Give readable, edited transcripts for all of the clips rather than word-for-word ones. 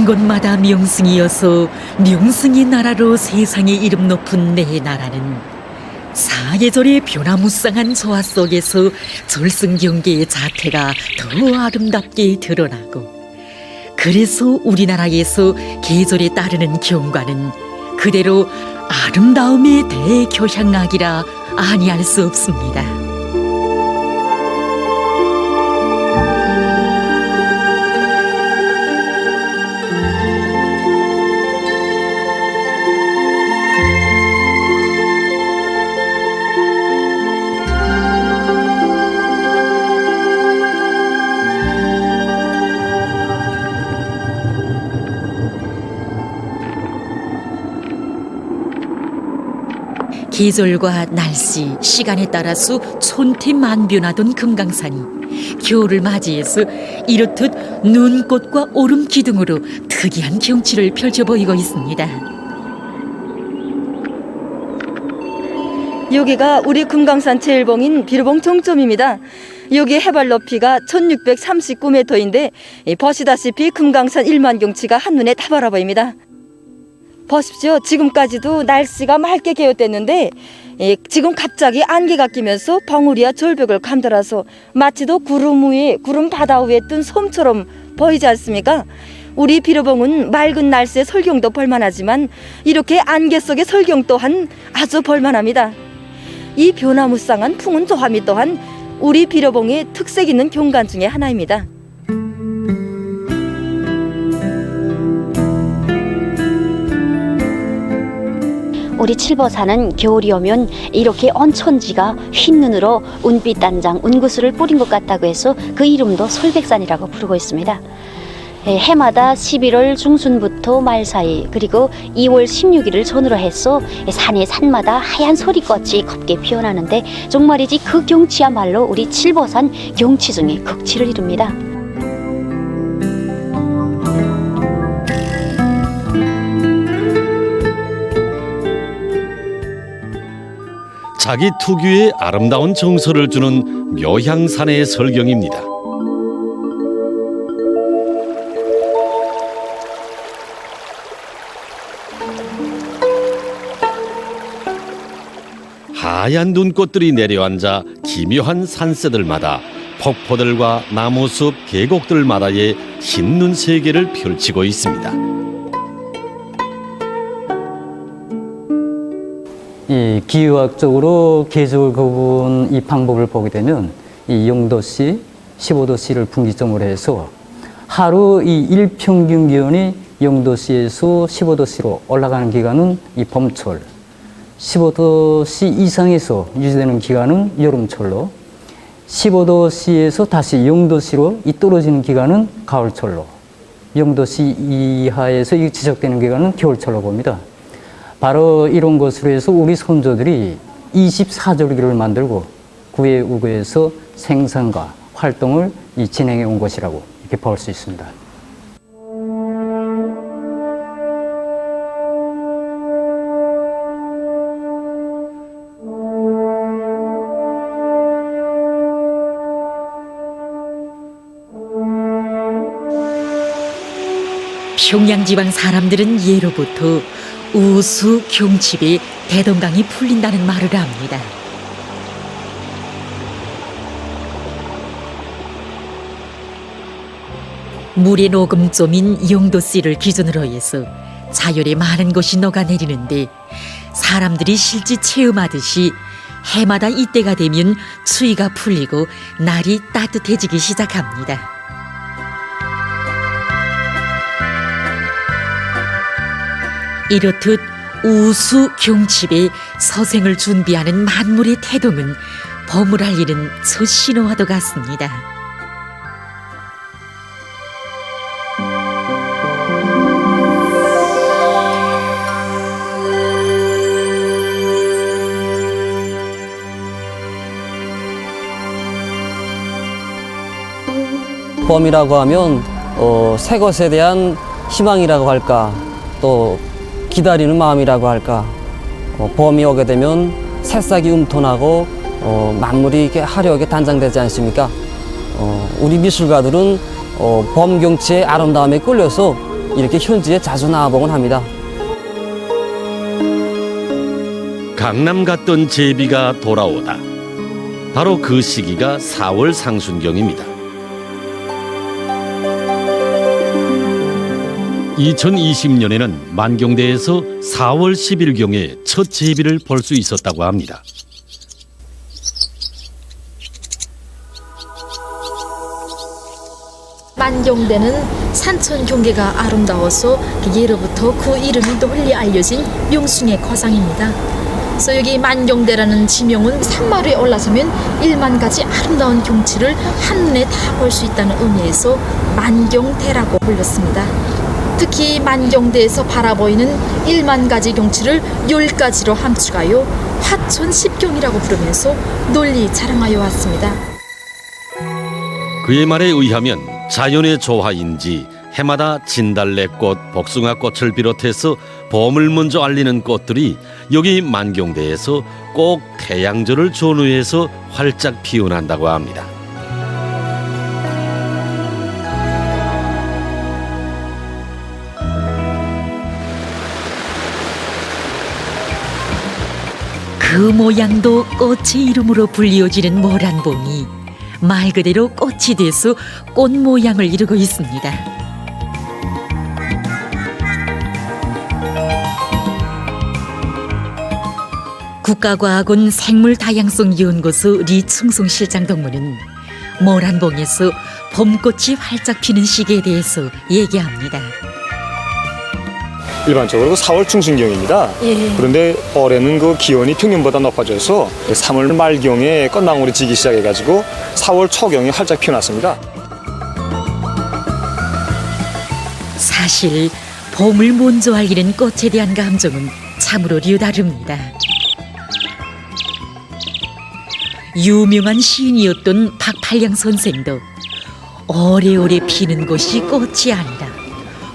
곳마다 명승이어서 명승의 나라로 세상에 이름 높은 내 나라는 사계절의 변화무쌍한 조화 속에서 절승경계의 자태가 더 아름답게 드러나고, 그래서 우리나라에서 계절에 따르는 경과는 그대로 아름다움의 대교향악이라 아니할 수 없습니다. 계절과 날씨, 시간에 따라서 촌태만변하던 금강산이 겨울을 맞이해서 이렇듯 눈꽃과 오름 기둥으로 특이한 경치를 펼쳐 보이고 있습니다. 여기가 우리 금강산 제일봉인 비로봉 종점입니다. 여기 해발 높이가 1639m인데 보시다시피 금강산 1만 경치가 한눈에 다 바라 보입니다. 보십시오. 지금까지도 날씨가 맑게 개었댔는데 지금 갑자기 안개가 끼면서 벙우리와 절벽을 감돌아서 마치도 구름 바다 위에 뜬 솜처럼 보이지 않습니까? 우리 비로봉은 맑은 날씨에 설경도 볼만하지만 이렇게 안개 속의 설경 또한 아주 볼만합니다. 이 변화무쌍한 풍운 조화미 또한 우리 비로봉의 특색 있는 경관 중에 하나입니다. 우리 칠보산은 겨울이 오면 이렇게 온천지가 흰 눈으로 운빛 단장, 운구슬을 뿌린 것 같다고 해서 그 이름도 솔백산이라고 부르고 있습니다. 해마다 11월 중순부터 말 사이, 그리고 2월 16일을 전후로 해서 산마다 하얀 소리꽃이 곱게 피어나는데 정말이지 그 경치야말로 우리 칠보산 경치 중에 극치를 이룹니다. 자기 특유의 아름다운 정서를 주는 묘향산의 설경입니다. 하얀 눈꽃들이 내려앉아 기묘한 산새들마다 폭포들과 나무숲 계곡들마다의 흰눈 세계를 펼치고 있습니다. 이 기후학적으로 계절 구분 이 방법을 보게 되면 이 0도씨, 15도씨를 분기점으로 해서 하루 이 일평균 기온이 0도씨에서 15도씨로 올라가는 기간은 이 봄철, 15도씨 이상에서 유지되는 기간은 여름철로, 15도씨에서 다시 0도씨로 이 떨어지는 기간은 가을철로, 0도씨 이하에서 이 지속되는 기간은 겨울철로 봅니다. 바로 이런 것으로 해서 우리 선조들이 24절기를 만들고 구해우고에서 생산과 활동을 진행해 온 것이라고 이렇게 볼 수 있습니다. 평양지방 사람들은 예로부터 우수 경칩에 대동강이 풀린다는 말을 합니다. 물의 녹음점인 0도씨를 기준으로 해서 자열에 많은 것이 녹아내리는데, 사람들이 실제 체험하듯이 해마다 이때가 되면 추위가 풀리고 날이 따뜻해지기 시작합니다. 이렇듯 우수 경칩에 서생을 준비하는 만물의 태동은 봄을 알리는 첫 신호와도 같습니다. 봄이라고 하면 새 것에 대한 희망이라고 할까, 또 기다리는 마음이라고 할까. 봄이 오게 되면 새싹이 움톤하고 만물이 이렇게 화려하게 단장되지 않습니까? 우리 미술가들은 봄 경치의 아름다움에 끌려서 이렇게 현지에 자주 나와보곤 합니다. 강남 갔던 제비가 돌아오다. 바로 그 시기가 4월 상순경입니다. 2020년에는 만경대에서 4월 10일경에 첫 제비를 볼 수 있었다고 합니다. 만경대는 산천 경계가 아름다워서 예로부터 그 이름이 널리 알려진 명숭의 거상입니다. 그래서 여기 만경대라는 지명은 산마루에 올라서면 1만 가지 아름다운 경치를 한눈에 다 볼 수 있다는 의미에서 만경대라고 불렸습니다. 특히 만경대에서 바라보이는 1만 가지 경치를 10가지로 함축하여 화천 10경이라고 부르면서 널리 자랑하여 왔습니다. 그의 말에 의하면 자연의 조화인지 해마다 진달래꽃, 복숭아꽃을 비롯해서 봄을 먼저 알리는 꽃들이 여기 만경대에서 꼭 태양절을 전후해서 활짝 피어난다고 합니다. 그 모양도 꽃의 이름으로 불리워지는 모란봉이 말 그대로 꽃이 돼서 꽃 모양을 이루고 있습니다. 국가과학원 생물다양성연구소 리충송 실장 동무는 모란봉에서 봄꽃이 활짝 피는 시기에 대해서 얘기합니다. 일반적으로 4월 중순경입니다. 그런데 올해는 그 기온이 평년보다 높아져서 3월 말경에 꽃망울이 지기 시작해가지고 4월 초경에 활짝 피어났습니다. 사실 봄을 먼저 알리는 꽃에 대한 감정은 참으로 류다릅니다. 유명한 시인이었던 박팔량 선생도 오래오래 피는 것이 꽃이 아니라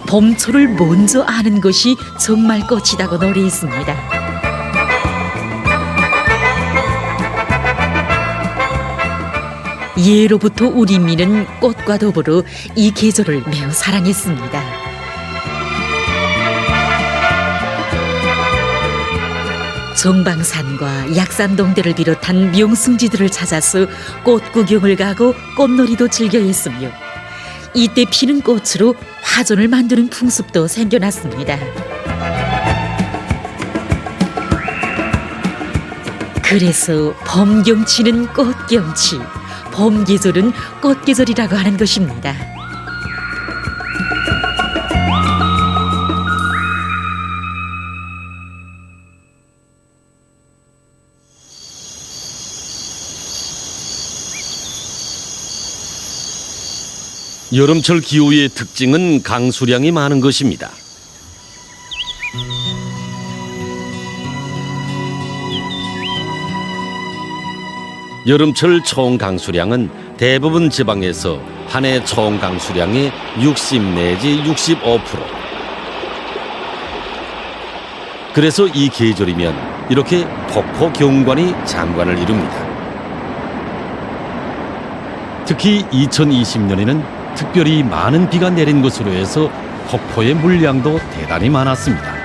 봄초를 먼저 아는 것이 정말 꽃이다고 노래했습니다. 예로부터 우리 민은 꽃과 더불어 이 계절을 매우 사랑했습니다. 정방산과 약산동대를 비롯한 명승지들을 찾아서 꽃 구경을 가고 꽃놀이도 즐겨 했으며 이때 피는 꽃으로 화전을 만드는 풍습도 생겨났습니다. 그래서 봄경치는 꽃경치, 봄계절은 꽃계절이라고 하는 것입니다. 여름철 기후의 특징은 강수량이 많은 것입니다. 여름철 총 강수량은 대부분 지방에서 한 해 총 강수량의 60 내지 65%. 그래서 이 계절이면 이렇게 폭포 경관이 장관을 이룹니다. 특히 2020년에는 특별히 많은 비가 내린 것으로 해서 폭포의 물량도 대단히 많았습니다.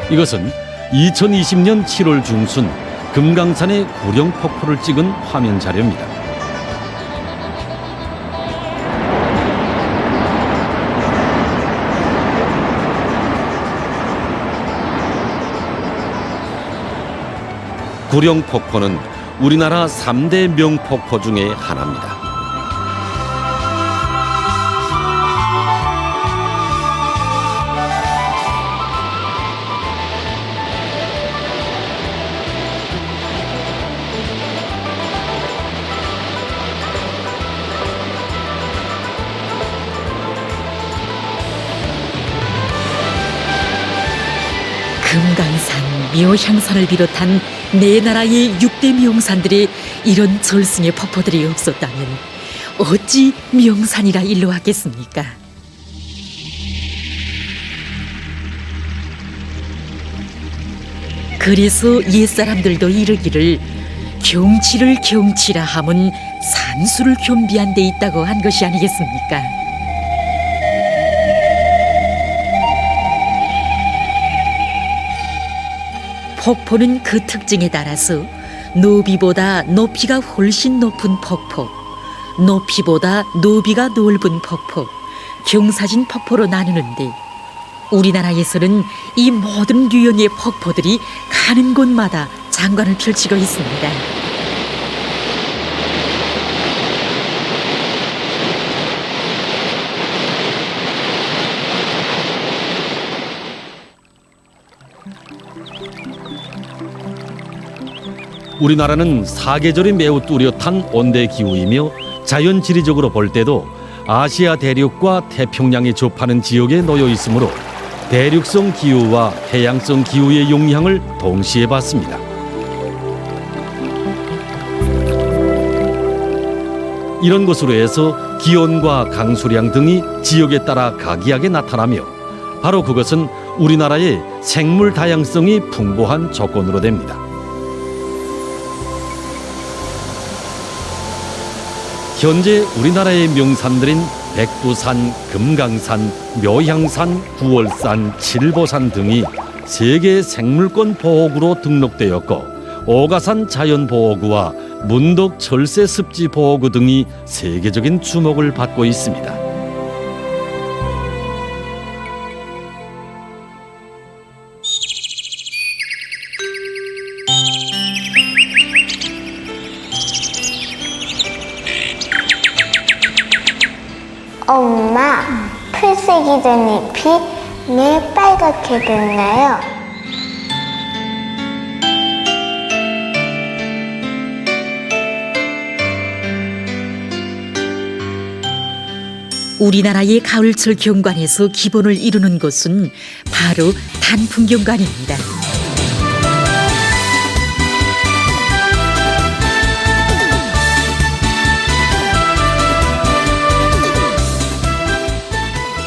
이것은 2020년 7월 중순 금강산의 구룡폭포를 찍은 화면 자료입니다. 구룡폭포는 우리나라 3대 명폭포 중에 하나입니다. 금강산, 묘향산을 비롯한 네 나라의 6대 명산들의 이런 절승의 폭포들이 없었다면 어찌 명산이라 일러 왔겠습니까? 그래서 옛사람들도 이르기를 경치를 경치라 함은 산수를 겸비한 데 있다고 한 것이 아니겠습니까? 폭포는 그 특징에 따라서 너비보다 높이가 훨씬 높은 폭포, 높이보다 너비가 넓은 폭포, 경사진 폭포로 나누는데 우리나라에서는 이 모든 유형의 폭포들이 가는 곳마다 장관을 펼치고 있습니다. 우리나라는 사계절이 매우 뚜렷한 온대 기후이며 자연 지리적으로 볼 때도 아시아 대륙과 태평양에 접하는 지역에 놓여 있으므로 대륙성 기후와 해양성 기후의 영향을 동시에 받습니다. 이런 것으로 해서 기온과 강수량 등이 지역에 따라 각이하게 나타나며 바로 그것은 우리나라의 생물 다양성이 풍부한 조건으로 됩니다. 현재 우리나라의 명산들인 백두산, 금강산, 묘향산, 구월산, 칠보산 등이 세계 생물권 보호구로 등록되었고 오가산 자연보호구와 문덕 철새 습지 보호구 등이 세계적인 주목을 받고 있습니다. 엄마, 풀색이 된 잎이 왜 빨갛게 됐나요? 우리나라의 가을철 경관에서 기본을 이루는 것은 바로 단풍 경관입니다.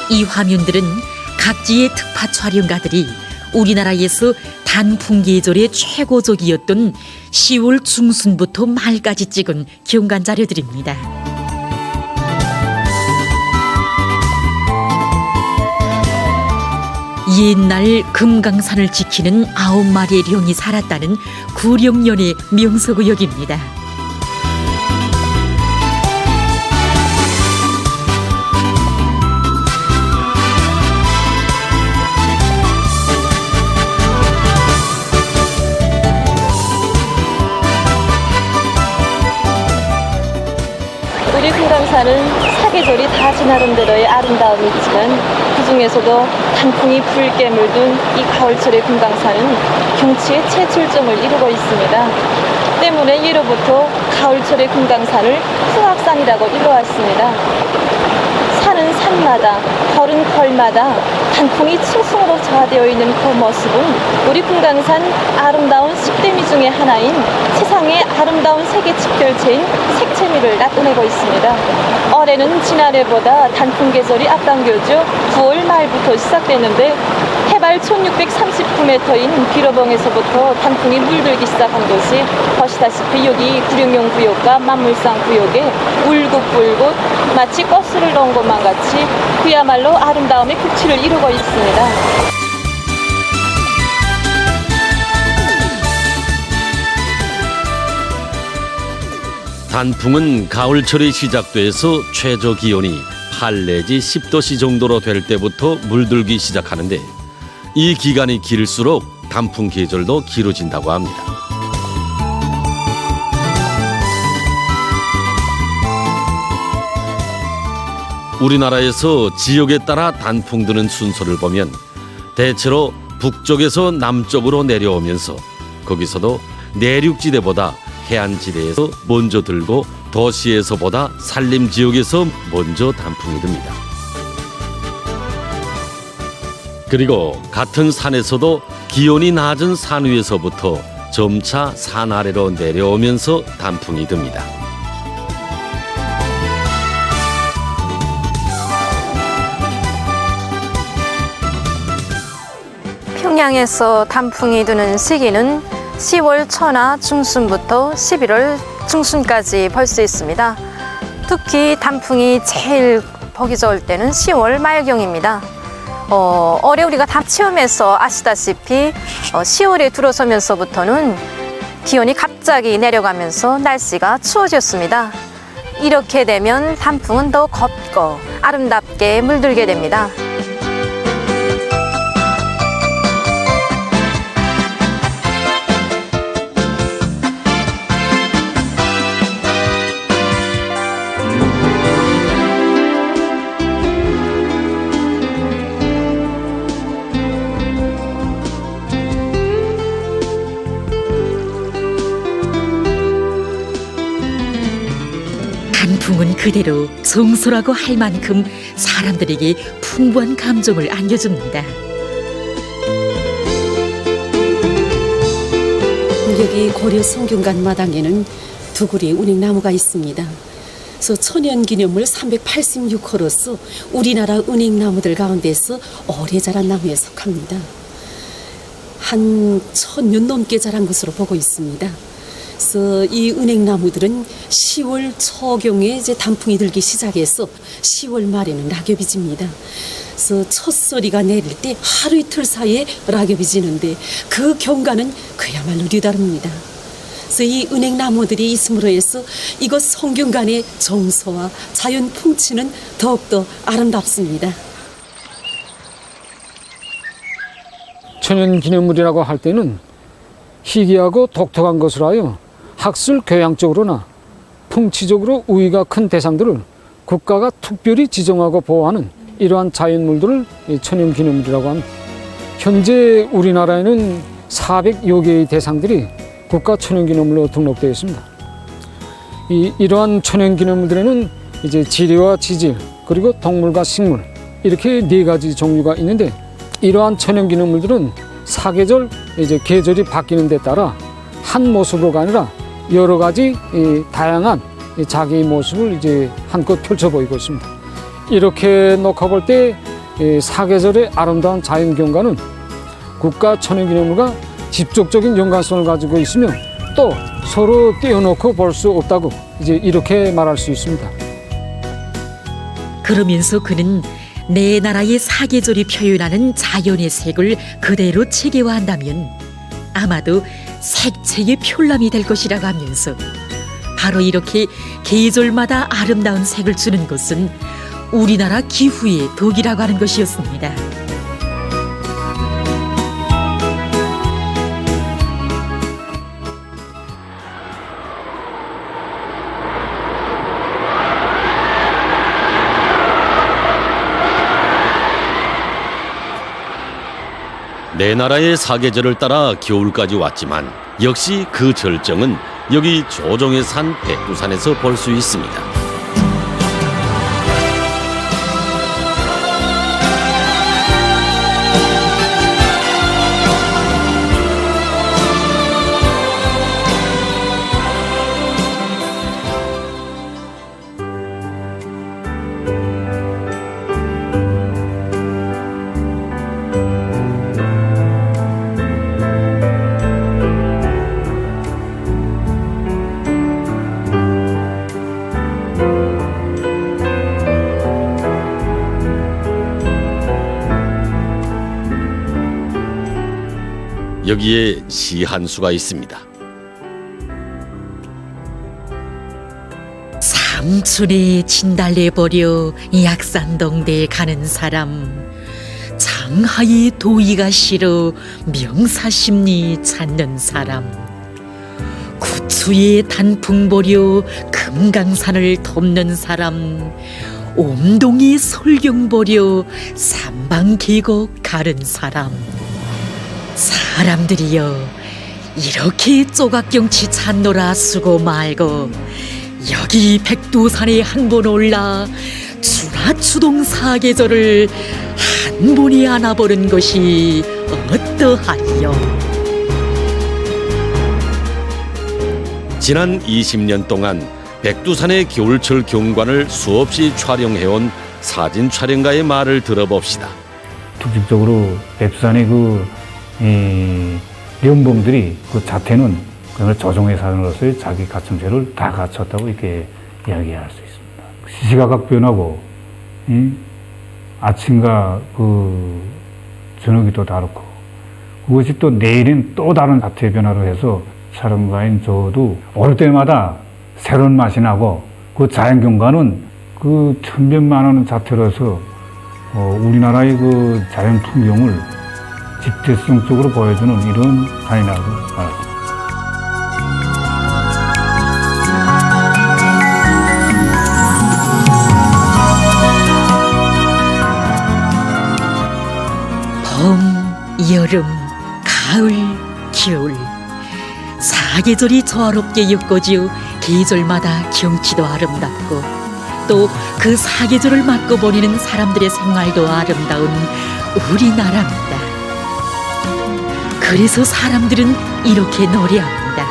이 화면들은 각지의 특파 촬영가들이 우리나라에서 단풍 계절의 최고적이었던 10월 중순부터 말까지 찍은 경관 자료들입니다. 옛날 금강산을 지키는 9마리의 령이 살았다는 구령년의 명소구역입니다. 우리 금강산은 사계절이 다 지나름대로의 아름다움이 있지만 그중에서도 단풍이 붉게 물든 이 가을철의 금강산은 경치의 최출점을 이루고 있습니다. 때문에 예로부터 가을철의 금강산을 풍악산이라고 일러왔습니다. 산은 산마다, 걸은 걸마다 단풍이 층층으로 저하되어 있는 그 모습은 우리 금강산 아름다운 10대미 중에 하나인 세상의 아름다운 세계 집결체인 색채미를 나타내고 있습니다. 올해는 지난해보다 단풍 계절이 앞당겨져 9월 말부터 시작됐는데 해발 1639m인 비로봉에서부터 단풍이 물들기 시작한 것이 보시다시피 여기 구룡령 구역과 만물상 구역에 울긋불긋 마치 꽃을 넣은 것만 같이 그야말로 아름다움의 극치를 이루고 있습니다. 단풍은 가을철이 시작돼서 최저 기온이 8 내지 10도씨 정도로 될 때부터 물들기 시작하는데 이 기간이 길수록 단풍 계절도 길어진다고 합니다. 우리나라에서 지역에 따라 단풍 드는 순서를 보면 대체로 북쪽에서 남쪽으로 내려오면서 거기서도 내륙지대보다 해안지대에서 먼저 들고 도시에서보다 산림지역에서 먼저 단풍이 듭니다. 그리고 같은 산에서도 기온이 낮은 산 위에서부터 점차 산 아래로 내려오면서 단풍이 듭니다. 평양에서 단풍이 드는 시기는 10월 초나 중순부터 11월 중순까지 볼 수 있습니다. 특히 단풍이 제일 보기 좋을 때는 10월 말경입니다. 올해 우리가 다 체험해서 아시다시피 10월에 들어서면서부터는 기온이 갑자기 내려가면서 날씨가 추워졌습니다. 이렇게 되면 단풍은 더 곱고 아름답게 물들게 됩니다. 단풍은 그대로 정소라고 할 만큼 사람들에게 풍부한 감정을 안겨줍니다. 여기 고려 성균관 마당에는 두 그루의 은행나무가 있습니다. 그래서 천연기념물 386호로서 우리나라 은행나무들 가운데서 오래 자란 나무에 속합니다. 한 1000년 넘게 자란 것으로 보고 있습니다. 그래서 이 은행나무들은 10월 초경에 이제 단풍이 들기 시작해서 10월 말에는 낙엽이 집니다. 그래서 첫 소리가 내릴 때 하루 이틀 사이에 낙엽이 지는데 그 경관은 그야말로 류다릅니다. 그래서 이 은행나무들이 있음으로 해서 이곳 성균관의 정서와 자연 풍치는 더욱더 아름답습니다. 천연기념물이라고 할 때는 희귀하고 독특한 것으로 하여 학술 교양적으로나 풍치적으로 우위가 큰 대상들을 국가가 특별히 지정하고 보호하는 이러한 자연물들을 천연기념물이라고 합니다. 현재 우리나라에는 400여 개의 대상들이 국가 천연기념물로 등록되어 있습니다. 이러한 천연기념물들에는 이제 지리와 지질 그리고 동물과 식물 이렇게 4가지 종류가 있는데 이러한 천연기념물들은 사계절 이제 계절이 바뀌는 데 따라 한 모습으로가 아니라 여러 가지 다양한 자기의 모습을 이제 한껏 펼쳐 보이고 있습니다. 이렇게 놓고 볼 때 사계절의 아름다운 자연 경관은 국가 천연기념물과 직접적인 연관성을 가지고 있으며 또 서로 떼어놓고 볼 수 없다고 이제 이렇게 말할 수 있습니다. 그러면서 그는 내 나라의 사계절이 표현하는 자연의 색을 그대로 체계화한다면 아마도 색채의 표람이 될 것이라고 하면서 바로 이렇게 계절마다 아름다운 색을 주는 것은 우리나라 기후의 덕이라고 하는 것이었습니다. 내 나라의 사계절을 따라 겨울까지 왔지만 역시 그 절정은 여기 조정의 산 백두산에서 볼 수 있습니다. 여기에 시 한 수가 있습니다. 삼촌의 진달래 버려 약산동대 가는 사람 장하의 도의가 싫어 명사심리 찾는 사람 구추의 단풍 버려 금강산을 돕는 사람 옴동의 설경 버려 삼방계곡 가는 사람 사람들이여 이렇게 조각경치 찾노라 수고 말고 여기 백두산에 한 번 올라 추라추동 사계절을 한 번에 안아보는 것이 어떠하리요. 지난 20년 동안 백두산의 겨울철 경관을 수없이 촬영해온 사진 촬영가의 말을 들어봅시다. 특집적으로 백두산의 연봉들이 그 자태는 그걸 조정의 사람으로서의 자기 가청제를 다 갖췄다고 이렇게 이야기할 수 있습니다. 시시각각 변하고 아침과 그 저녁이 또 다르고 그것이 또 내일은 또 다른 자태의 변화로 해서 사람과인 저도 올 때마다 새로운 맛이 나고 그 자연경관은 그 천변만하는 자태로서 우리나라의 그 자연 풍경을 집대성적으로 보여주는 이런 산이라고 말합니다. 봄, 여름, 가을, 겨울 사계절이 조화롭게 엮어지어 계절마다 경치도 아름답고 또 그 사계절을 맞고 보내는 사람들의 생활도 아름다운 우리나라입니다. 그래서 사람들은 이렇게 노래합니다.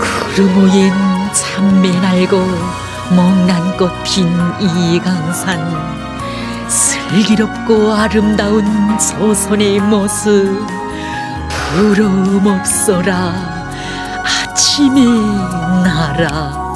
구름 위엔 참매 날고 목난꽃 핀 이강산 슬기롭고 아름다운 조선의 모습 부러움 없어라 아침의 나라.